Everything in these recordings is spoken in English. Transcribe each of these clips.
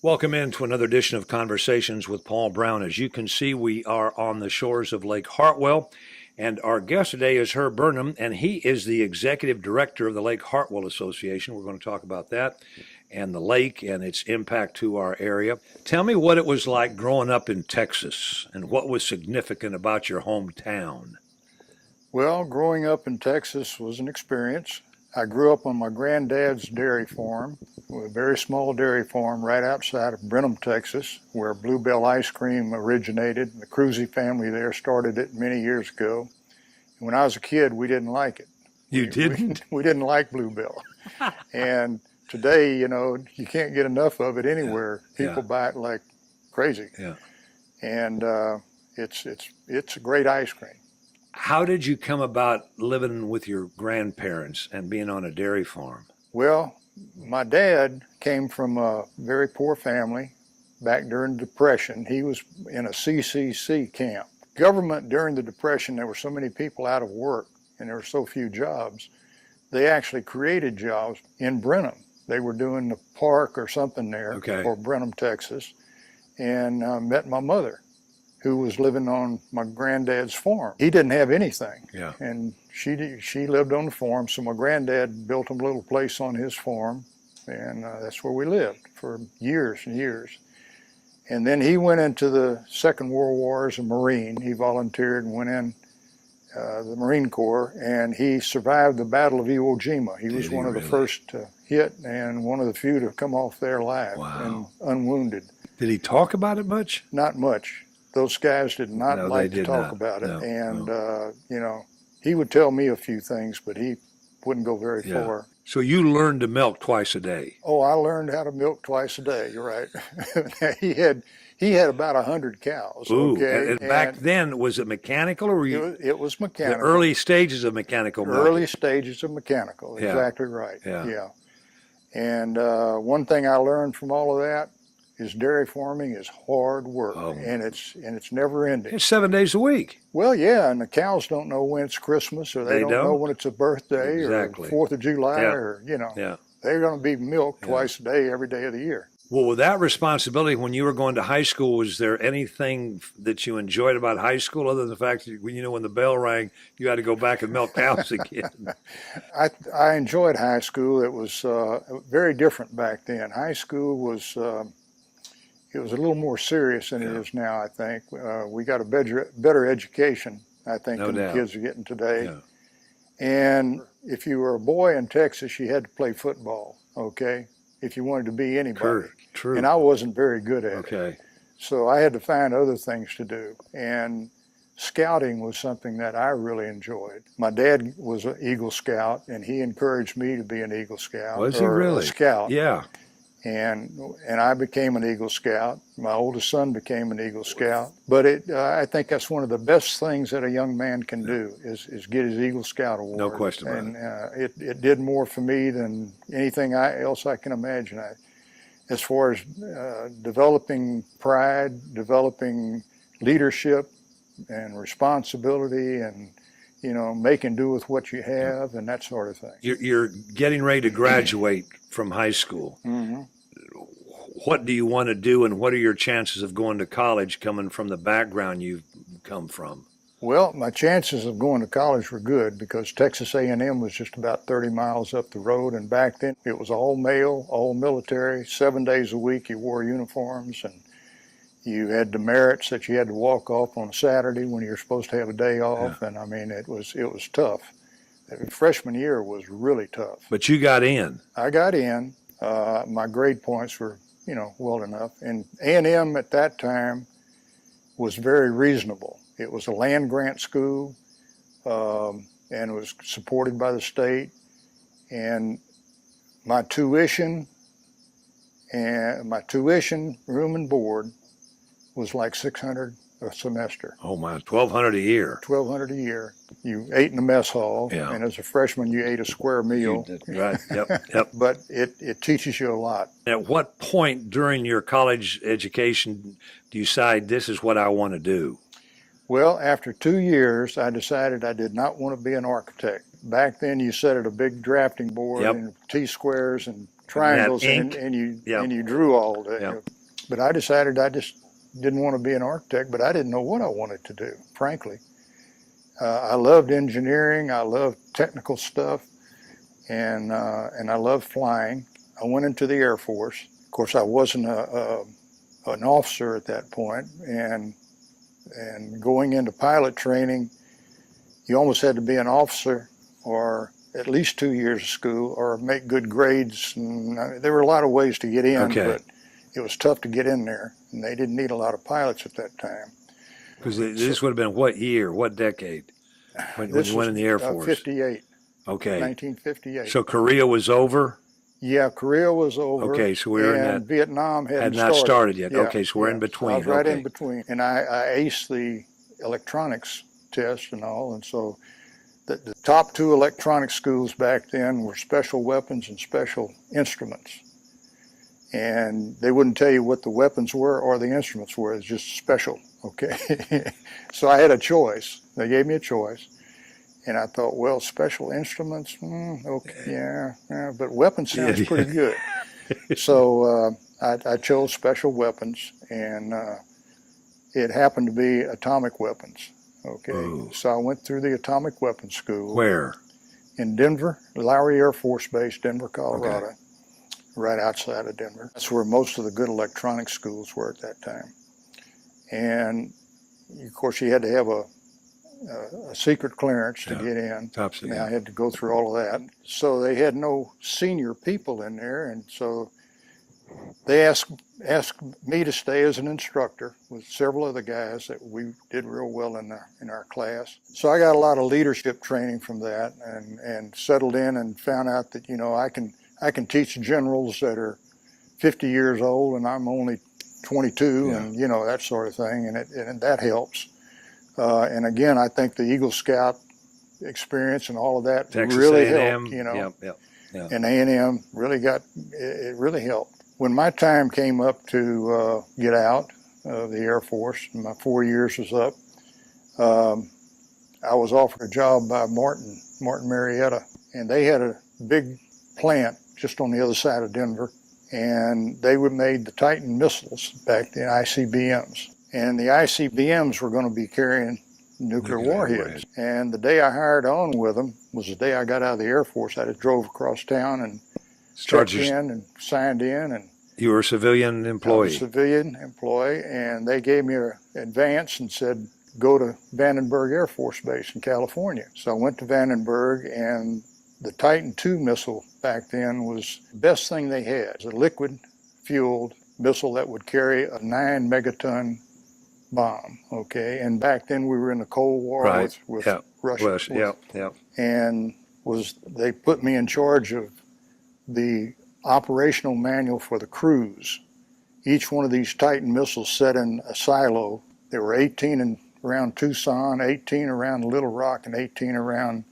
Welcome into another edition of Conversations with Paul Brown. As you can see, we are on the shores of Lake Hartwell, and our guest today is Herb Burnham, and he is the executive director of the Lake Hartwell Association. We're going to talk about that and the lake and its impact to our area. Tell me what it was like growing up in Texas and what was significant about your hometown. Well, growing up in Texas was an experience. I grew up on my granddad's dairy farm, a very small dairy farm right outside of Burnham, Texas, where Bluebell ice cream originated. The Cruzy family there started it many years ago. And when I was a kid, we didn't like it. You didn't? We didn't like Bluebell. And today, you can't get enough of it anywhere. People buy it like crazy. Yeah. And it's a great ice cream. How did you come about living with your grandparents and being on a dairy farm? Well, my dad came from a very poor family back during the Depression. He was in a CCC camp. Government during the Depression, there were so many people out of work and there were so few jobs. They actually created jobs in Burnham. They were doing the park or something there for Burnham, Texas, and met my mother, who was living on my granddad's farm. He didn't have anything, and she lived on the farm, so my granddad built a little place on his farm, and that's where we lived for years and years. And then he went into the Second World War as a Marine. He volunteered and went in the Marine Corps, and he survived the Battle of Iwo Jima. He was one of the first to hit and one of the few to come off there alive and unwounded. Did he talk about it much? Not much. Those guys did not like to talk about it. He would tell me a few things, but he wouldn't go very far. So you learned to milk twice a day? Oh, I learned how to milk twice a day, you're right. He had about 100 cows. Ooh, and back then, was it mechanical or were you? It was mechanical. The early stages of mechanical milking. Early stages of mechanical, exactly right, yeah. And one thing I learned from all of that is dairy farming is hard work, and it's never ending. It's 7 days a week. Well, yeah, and the cows don't know when it's Christmas, or they don't know when it's a birthday, or 4th of July, or they're going to be milked twice a day, every day of the year. Well, with that responsibility, when you were going to high school, was there anything that you enjoyed about high school other than the fact that when the bell rang, you had to go back and milk cows again? I enjoyed high school. It was very different back then. High school was it was a little more serious than it is now, I think. We got a better education, I think, than the kids are getting today. Yeah. And if you were a boy in Texas, you had to play football, if you wanted to be anybody. True. And I wasn't very good at it. So I had to find other things to do. And scouting was something that I really enjoyed. My dad was an Eagle Scout, and he encouraged me to be an Eagle Scout. Was he really? A scout. Yeah. And I became an Eagle Scout. My oldest son became an Eagle Scout. But I think that's one of the best things that a young man can do is get his Eagle Scout award. No question about it. And it did more for me than anything else I can imagine. As far as developing pride, developing leadership and responsibility, and making do with what you have and that sort of thing. You're getting ready to graduate from high school. Mm-hmm. What do you want to do, and what are your chances of going to college coming from the background you've come from? Well, my chances of going to college were good because Texas A&M was just about 30 miles up the road, and back then it was all male, all military. 7 days a week you wore uniforms, and you had demerits that you had to walk off on a Saturday when you're supposed to have a day off, and I mean it was tough. Freshman year was really tough. But you got in. I got in. My grade points were, well enough. And A&M at that time was very reasonable. It was a land grant school, and it was supported by the state. And my tuition, room and board, was like $600 a semester. Oh my, $1,200 a year. $1,200 a year. You ate in the mess hall, and as a freshman, you ate a square meal. Right. Yep. But it teaches you a lot. At what point during your college education do you decide this is what I want to do? Well, after 2 years, I decided I did not want to be an architect. Back then, you sat at a big drafting board and T-squares and triangles, and you drew all day. But I decided I just didn't want to be an architect, but I didn't know what I wanted to do, frankly. I loved engineering, I loved technical stuff, and I loved flying. I went into the Air Force. Of course, I wasn't an officer at that point, and going into pilot training, you almost had to be an officer or at least 2 years of school or make good grades. And there were a lot of ways to get in, but it was tough to get in there, and they didn't need a lot of pilots at that time. Because this would have been what year, what decade, when you went in the Air Force? 58. Okay. 1958. So Korea was over? Yeah, Korea was over. Okay, so we were in that. Vietnam had not started yet. Yeah, okay, so we're in between. I was right in between. And I aced the electronics test and all, and so the top two electronics schools back then were special weapons and special instruments. And they wouldn't tell you what the weapons were or the instruments were. It was just special, okay? So I had a choice. They gave me a choice. And I thought, well, special instruments, okay, yeah, but weapons sounds pretty good. So I chose special weapons, and it happened to be atomic weapons, okay? Ooh. So I went through the atomic weapons school. Where? In Denver, Lowry Air Force Base, Denver, Colorado. Okay. Right outside of Denver. That's where most of the good electronic schools were at that time. And, of course, you had to have a secret clearance to get in. Top secret. And I had to go through all of that. So they had no senior people in there, and so they asked me to stay as an instructor with several other guys that we did real well in our class. So I got a lot of leadership training from that, and settled in and found out that, you know, I can teach generals that are 50 years old, and I'm only 22, and, you know, that sort of thing, and that helps. And again, I think the Eagle Scout experience and all of that Texas really A&M, helped, you know. Yep. And A&M it really helped. When my time came up to get out of the Air Force, and my 4 years was up, I was offered a job by Martin Marietta, and they had a big plant just on the other side of Denver, and they made the Titan missiles back then, ICBMs. And the ICBMs were going to be carrying nuclear warheads. And the day I hired on with them was the day I got out of the Air Force. I just drove across town and checked in and signed in. And you were a civilian employee? I was a civilian employee, and they gave me an advance and said, go to Vandenberg Air Force Base in California. So I went to Vandenberg, and the Titan II missile back then was the best thing they had. It was a liquid-fueled missile that would carry a 9 megaton bomb, okay? And back then we were in the Cold War with Russia. And they put me in charge of the operational manual for the crews. Each one of these Titan missiles set in a silo. There were 18 around Tucson, 18 around Little Rock, and 18 around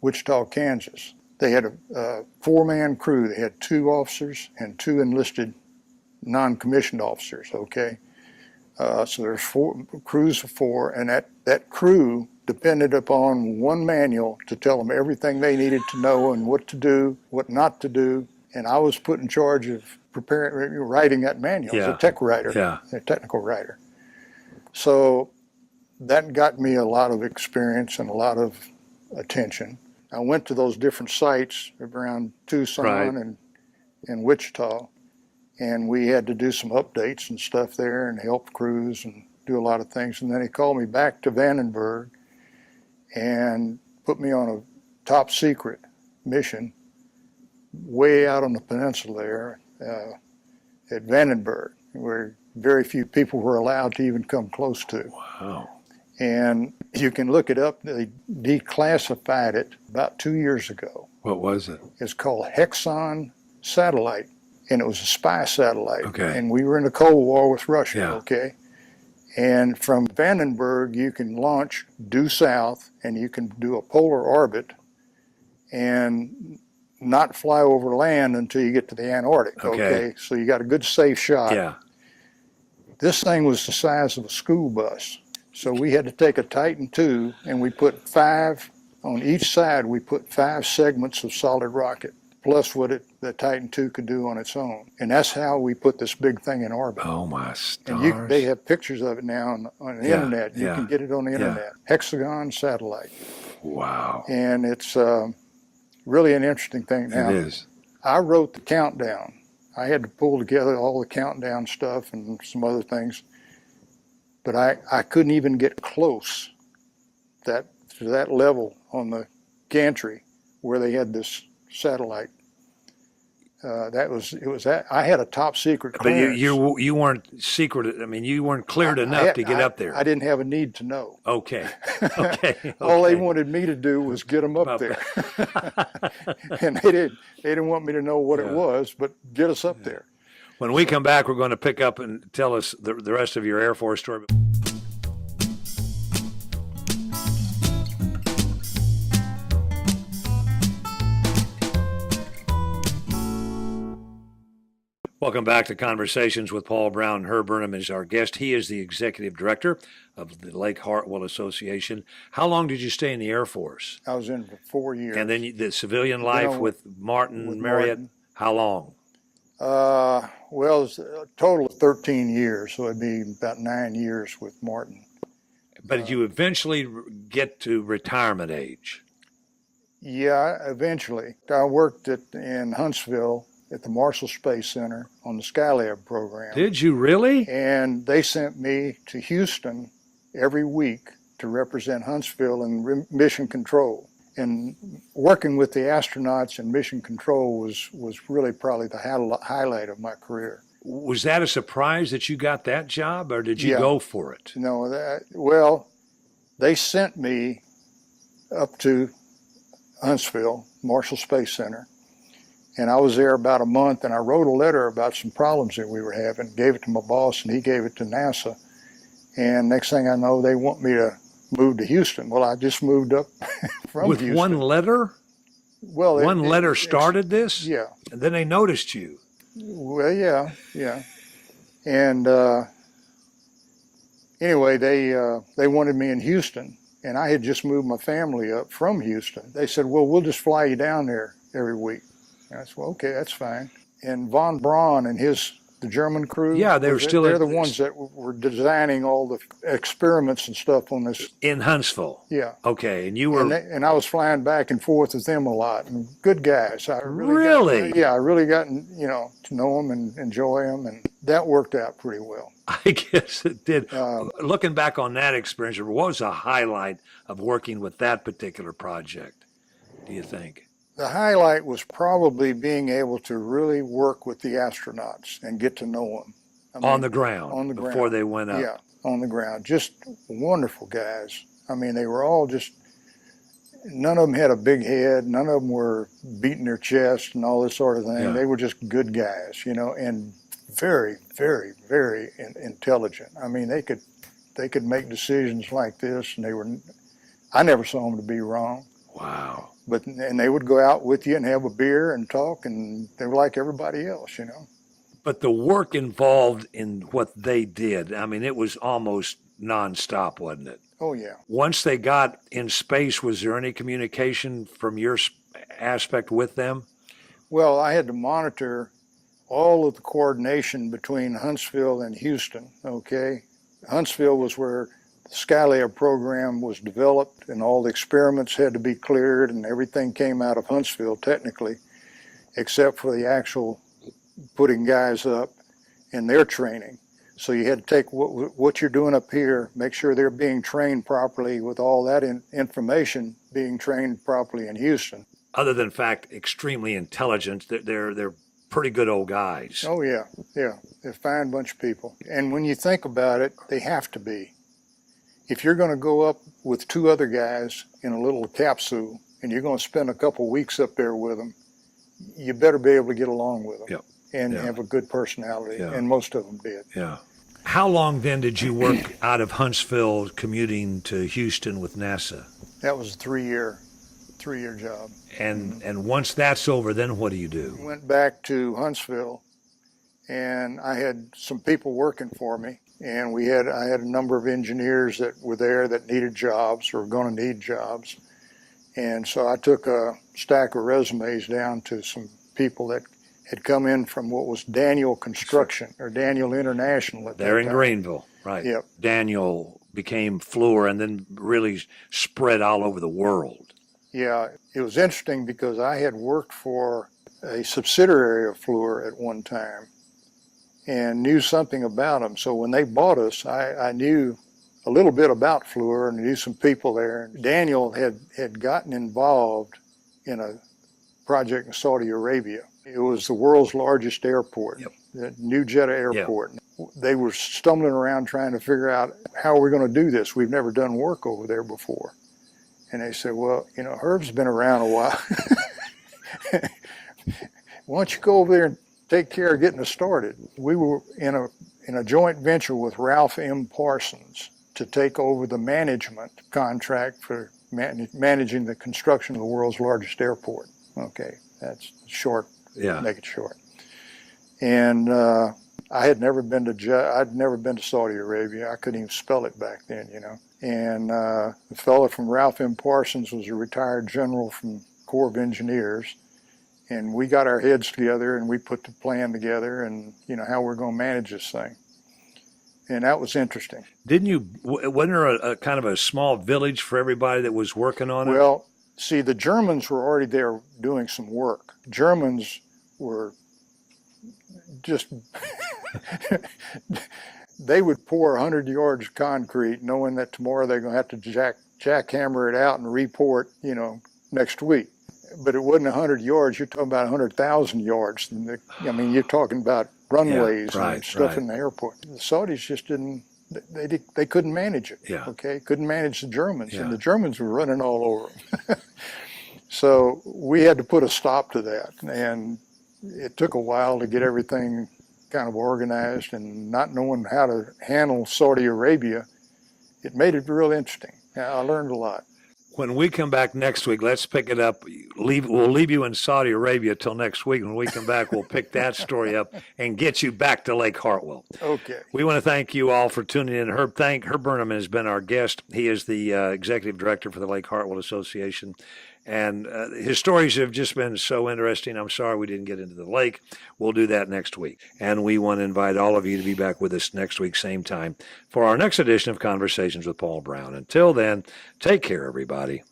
Wichita, Kansas. They had a 4-man crew. They had 2 officers and 2 enlisted non-commissioned officers, okay? So there's 4 crews of 4, and that crew depended upon one manual to tell them everything they needed to know and what to do, what not to do. And I was put in charge of writing that manual as a tech writer, a technical writer. So that got me a lot of experience and a lot of attention. I went to those different sites around Tucson and Wichita, and we had to do some updates and stuff there and help crews and do a lot of things. And then he called me back to Vandenberg and put me on a top secret mission way out on the peninsula there at Vandenberg, where very few people were allowed to even come close to. Wow. And you can look it up. They declassified it about 2 years ago. What was it? It's called Hexon Satellite, and it was a spy satellite. Okay. And we were in the Cold War with Russia, okay? And from Vandenberg, you can launch due south, and you can do a polar orbit and not fly over land until you get to the Antarctic, okay? So you got a good safe shot. Yeah. This thing was the size of a school bus. So we had to take a Titan II, and we put 5, on each side, we put 5 segments of solid rocket. plus what the Titan II could do on its own. And that's how we put this big thing in orbit. Oh my And stars. they have pictures of it now on the Yeah, internet. You yeah, can get it on the yeah. internet. Hexagon satellite. Wow. And it's really an interesting thing. Now, It is. I wrote the countdown. I had to pull together all the countdown stuff and some other things. But I couldn't even get close to that level on the gantry where they had this satellite. I had a top secret clearance. But you weren't secret. I mean, you weren't cleared enough to get up there. I didn't have a need to know. Okay. Okay. All they wanted me to do was get them up there. And they didn't want me to know what it was, but get us up there. When we come back, we're going to pick up and tell us the rest of your Air Force story. Welcome back to Conversations with Paul Brown. Herb Burnham is our guest. He is the executive director of the Lake Hartwell Association. How long did you stay in the Air Force? I was in for 4 years. And then the civilian life with Martin Marriott, how long? Well, it's a total of 13 years, so it'd be about 9 years with Martin. But did you eventually get to retirement age? Yeah, eventually. I worked in Huntsville at the Marshall Space Center on the SkyLab program. Did you really? And they sent me to Houston every week to represent Huntsville in mission control. And working with the astronauts in mission control was really probably the highlight of my career. Was that a surprise that you got that job, or did you go for it? No, well, they sent me up to Huntsville, Marshall Space Center, and I was there about a month, and I wrote a letter about some problems that we were having, gave it to my boss, and he gave it to NASA. And next thing I know, they want me to move to Houston. Well, I just moved up from With Houston. one letter? Well, one letter started this? Yeah. And then they noticed you. Well, yeah. And anyway, they wanted me in Houston, and I had just moved my family up from Houston. They said, well, we'll just fly you down there every week. And I said, well, okay, that's fine. And von Braun and the German crew, yeah, they're the ones that were designing all the experiments and stuff on this. In Huntsville? Yeah. Okay, and you were... And I was flying back and forth with them a lot, and good guys. I really? I really got to know them and enjoy them, and that worked out pretty well. I guess it did. Looking back on that experience, what was a highlight of working with that particular project, do you think? The highlight was probably being able to really work with the astronauts and get to know them. On the ground? Before they went up? Yeah, on the ground. Just wonderful guys. I mean, they were all just, none of them had a big head. None of them were beating their chest and all this sort of thing. Yeah. They were just good guys, and very, very, very intelligent. I mean, they could make decisions like this, and I never saw them to be wrong. Wow. And they would go out with you and have a beer and talk, and they were like everybody else, But the work involved in what they did, I mean, it was almost nonstop, wasn't it? Oh, yeah. Once they got in space, was there any communication from your aspect with them? Well, I had to monitor all of the coordination between Huntsville and Houston, okay? Huntsville was where the SkyLab program was developed, and all the experiments had to be cleared, and everything came out of Huntsville technically, except for the actual putting guys up and their training. So you had to take what you're doing up here, make sure they're being trained properly with all that information being trained properly in Houston. Other than fact, extremely intelligent, they're pretty good old guys. Oh yeah, they're a fine bunch of people. And when you think about it, they have to be. If you're going to go up with two other guys in a little capsule and you're going to spend a couple weeks up there with them, you better be able to get along with them. Yep. And have a good personality, and most of them did. Yeah. How long then did you work out of Huntsville commuting to Houston with NASA? That was a three-year job. And once that's over, then what do you do? Went back to Huntsville, and I had some people working for me, and I had a number of engineers that were there that needed jobs or were going to need jobs. And so I took a stack of resumes down to some people that had come in from what was Daniel Construction or Daniel International at that time. They're in Greenville, right? Yep. Daniel became Fluor and then really spread all over the world. Yeah, it was interesting because I had worked for a subsidiary of Fluor at one time and knew something about them. So when they bought us, I knew a little bit about Fluor and knew some people there. Daniel had gotten involved in a project in Saudi Arabia. It was the world's largest airport, Yep. the New Jeddah Airport. Yep. They were stumbling around trying to figure out how we're going to do this. We've never done work over there before. And they said, well, you know, Herb's been around a while. Why don't you go over there and take care of getting us started? We were in a joint venture with Ralph M. Parsons to take over the management contract for managing the construction of the world's largest airport. Okay, that's short. Yeah. Make it short. And I'd never been to Saudi Arabia. I couldn't even spell it back then, you know. And the fellow from Ralph M. Parsons was a retired general from Corps of Engineers. And we got our heads together and we put the plan together and, you know, how we're going to manage this thing. And that was interesting. Wasn't there a kind of a small village for everybody that was working on it? Well, see, the Germans were already there doing some work. Germans were just, they would pour 100 yards of concrete knowing that tomorrow they're going to have to jackhammer it out and report, you know, next week. But it wasn't 100 yards. You're talking about 100,000 yards. I mean, you're talking about runways and stuff in the airport. The Saudis just didn't, they couldn't manage it, okay? Couldn't manage the Germans, and the Germans were running all over them. So we had to put a stop to that, and it took a while to get everything kind of organized, and not knowing how to handle Saudi Arabia, it made it real interesting. I learned a lot. When we come back next week, let's pick it up. We'll leave you in Saudi Arabia till next week. When we come back, we'll pick that story up and get you back to Lake Hartwell. Okay. We want to thank you all for tuning in. Herb Burnham has been our guest. He is the executive director for the Lake Hartwell Association. And his stories have just been so interesting. I'm sorry we didn't get into the lake. We'll do that next week. And we want to invite all of you to be back with us next week, same time, for our next edition of Conversations with Paul Brown. Until then, take care, everybody.